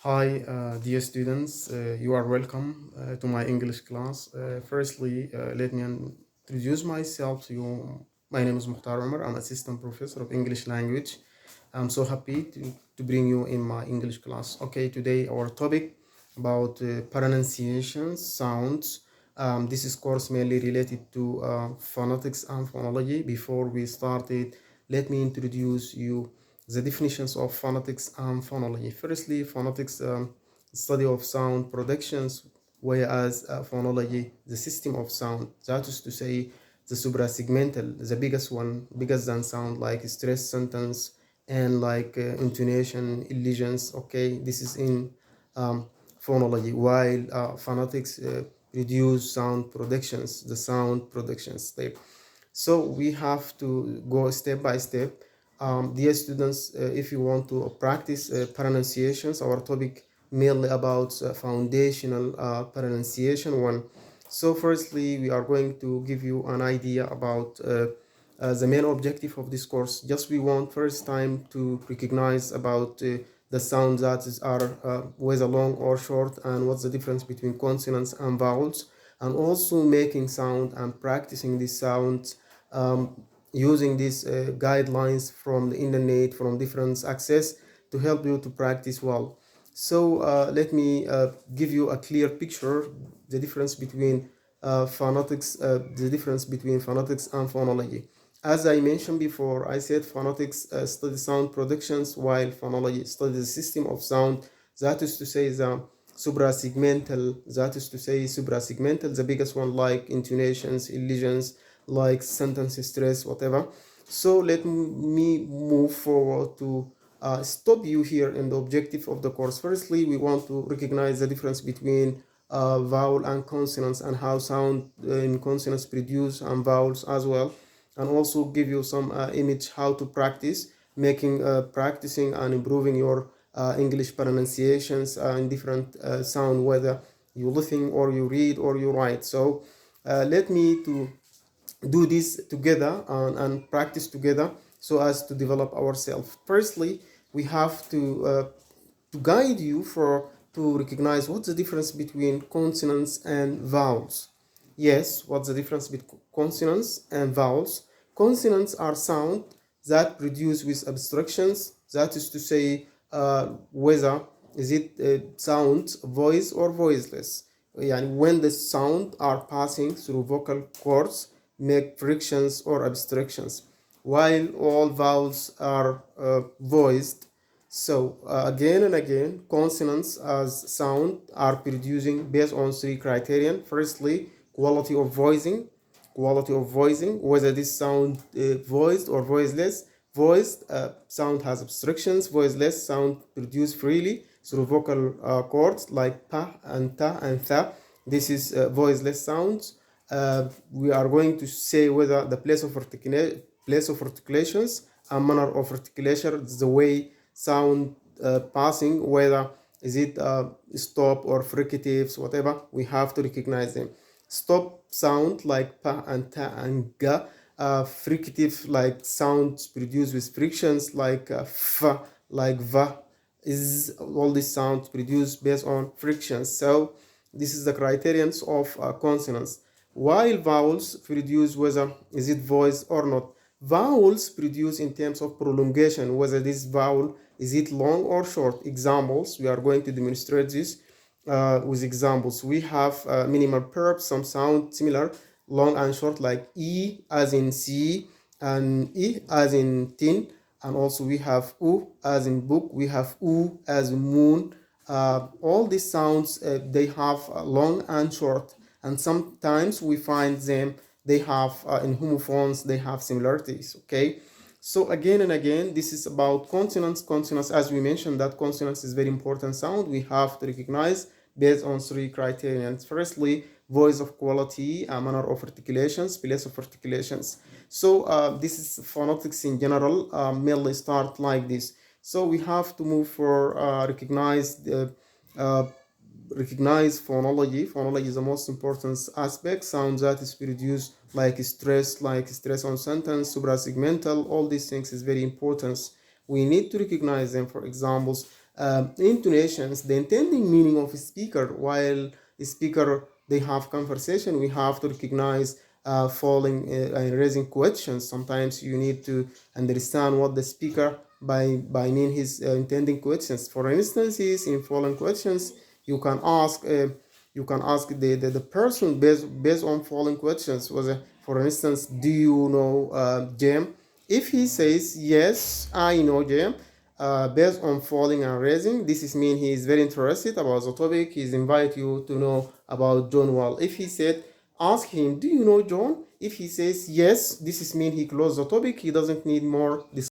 Hi, dear students. You are welcome to my English class. Firstly, let me introduce myself to you. My name is Mukhtar Umar. I'm assistant professor of English language. I'm so happy to bring you in my English class. Okay, today our topic about pronunciation, sounds. This is course mainly related to phonetics and phonology. Before we started, let me introduce you the definitions of phonetics and phonology. Firstly, phonetics study of sound productions, whereas phonology the system of sound. That is to say, the suprasegmental, the biggest one, bigger than sound, like stress sentence and like intonation, illusions. Okay, this is in um, phonology, while phonetics produce sound productions, the sound productions there. So we have to go step by step. Dear students, if you want to practice pronunciations, our topic mainly about foundational pronunciation one. So firstly, we are going to give you an idea about the main objective of this course. Just we want first time to recognize about the sounds that are whether long or short, and what's the difference between consonants and vowels, and also making sound and practicing these sounds um, using these guidelines from the internet, from different access to help you to practice well. So let me give you a clear picture the difference between phonetics, the difference between phonetics and phonology. As I mentioned before, I said phonetics study sound productions, while phonology studies the system of sound. That is to say, the suprasegmental. That is to say, suprasegmental, the biggest one, like intonations, elisions, like sentence stress, whatever. So let me move forward to stop you here in the objective of the course. Firstly, we want to recognize the difference between vowel and consonants, and how sound in consonants produce, and vowels as well, and also give you some image how to practice making practicing and improving your English pronunciations in different sound, whether you listen or you read or you write. So let me to do this together and practice together so as to develop ourselves. Firstly, we have to guide you for to recognize what's the difference between consonants and vowels. Yes, what's the difference between consonants and vowels? Consonants are sound that produce with abstractions. That is to say, whether is it sound voice or voiceless. Yani when the sound are passing through vocal cords, make frictions or abstractions, while all vowels are voiced. So again and again, consonants as sound are producing based on three criterion. Firstly, quality of voicing, whether this sound voiced or voiceless. Voiced sound has obstructions. Voiceless sound produced freely through vocal cords like pa and ta and tha. This is voiceless sounds. We are going to say whether the place of articulations and manner of articulation, the way sound passing, whether is it stop or fricatives, whatever, we have to recognize them. Stop sound like pa and ta and ga, fricative like sounds produced with frictions like f, like va, is all these sounds produced based on frictions. So this is the criterions of consonants, while vowels produce whether is it voiced or not. Vowels produce in terms of prolongation, whether this vowel is it long or short. Examples, we are going to demonstrate this with examples. We have minimal verbs, some sound similar, long and short, like e as in see and e as in tin. And also we have u as in book, we have u as in moon. All these sounds, they have long and short, and sometimes we find them, they have in homophones, they have similarities. Okay, so again and again, this is about consonants. Consonants, as we mentioned, that consonants is very important sound we have to recognize based on three criterion. Firstly, voice of quality, manner of articulations, place of articulations. So this is phonetics in general, mainly start like this. So we have to move for uh, recognize phonology. Phonology is the most important aspect. Sound that is produced like stress on sentence, suprasegmental, all these things is very important. We need to recognize them. For examples, intonations, the intending meaning of a speaker. While a speaker they have conversation, we have to recognize falling and raising questions. Sometimes you need to understand what the speaker by mean his intending questions. For instance, in following questions, you can ask the person based on following questions. Was for instance, do you know Jim? If he says yes, I know Jim, based on falling and raising, this is mean he is very interested about the topic. He's invite you to know about John Wall. If he said, ask him, do you know John? If he says yes, this is mean he closed the topic. He doesn't need more discussion.